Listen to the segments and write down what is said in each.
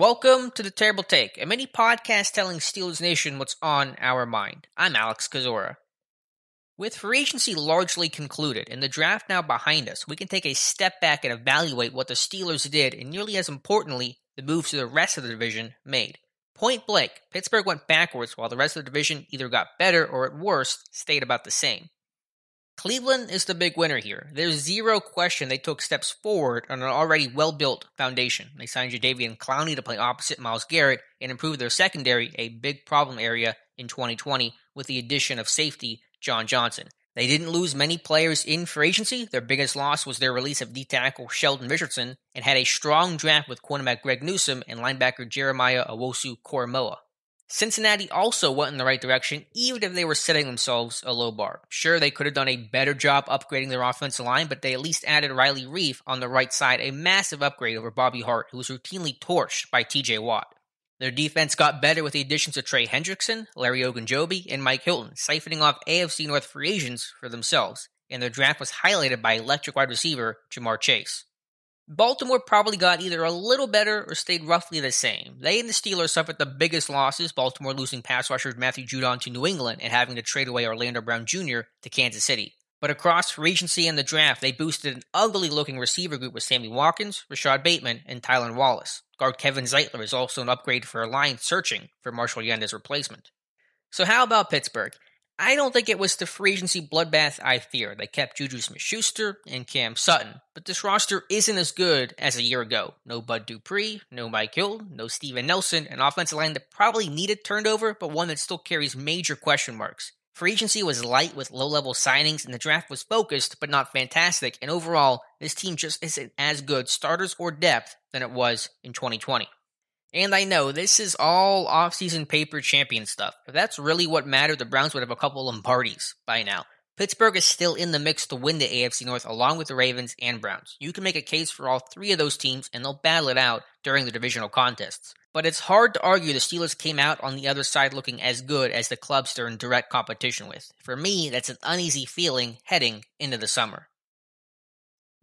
Welcome to The Terrible Take, a mini podcast telling Steelers Nation what's on our mind. I'm Alex Kozora. With free agency largely concluded and the draft now behind us, we can take a step back and evaluate what the Steelers did and nearly as importantly, the moves to the rest of the division made. Point blank, Pittsburgh went backwards while the rest of the division either got better or at worst, stayed about the same. Cleveland is the big winner here. There's zero question they took steps forward on an already well-built foundation. They signed Jadeveon Clowney to play opposite Myles Garrett and improved their secondary, a big problem area in 2020, with the addition of safety John Johnson. They didn't lose many players in free agency. Their biggest loss was their release of D-tackle Sheldon Richardson and had a strong draft with cornerback Greg Newsome and linebacker Jeremiah Owusu-Koramoah. Cincinnati also went in the right direction, even if they were setting themselves a low bar. Sure, they could have done a better job upgrading their offensive line, but they at least added Riley Reiff on the right side, a massive upgrade over Bobby Hart, who was routinely torched by TJ Watt. Their defense got better with the additions of Trey Hendrickson, Larry Ogunjobi, and Mike Hilton, siphoning off AFC North free agents for themselves, and their draft was highlighted by electric wide receiver Jamar Chase. Baltimore probably got either a little better or stayed roughly the same. They and the Steelers suffered the biggest losses, Baltimore losing pass rusher Matthew Judon to New England and having to trade away Orlando Brown Jr. to Kansas City. But across free agency and the draft, they boosted an ugly-looking receiver group with Sammy Watkins, Rashad Bateman, and Tylan Wallace. Guard Kevin Zeitler is also an upgrade for a line searching for Marshall Yanda's replacement. So how about Pittsburgh? I don't think it was the free agency bloodbath I feared. They kept Juju Smith-Schuster and Cam Sutton, but this roster isn't as good as a year ago. No Bud Dupree, no Mike Hilton, no Steven Nelson, an offensive line that probably needed turned over, but one that still carries major question marks. Free agency was light with low-level signings, and the draft was focused, but not fantastic, and overall, this team just isn't as good, starters or depth, than it was in 2020. And I know, this is all offseason paper champion stuff. If that's really what mattered, the Browns would have a couple of Lombardies by now. Pittsburgh is still in the mix to win the AFC North along with the Ravens and Browns. You can make a case for all three of those teams, and they'll battle it out during the divisional contests. But it's hard to argue the Steelers came out on the other side looking as good as the clubs they're in direct competition with. For me, that's an uneasy feeling heading into the summer.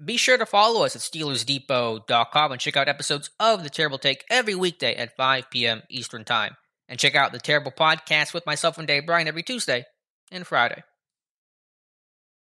Be sure to follow us at SteelersDepot.com and check out episodes of The Terrible Take every weekday at 5 p.m. Eastern Time. And check out The Terrible Podcast with myself and Dave Bryan every Tuesday and Friday.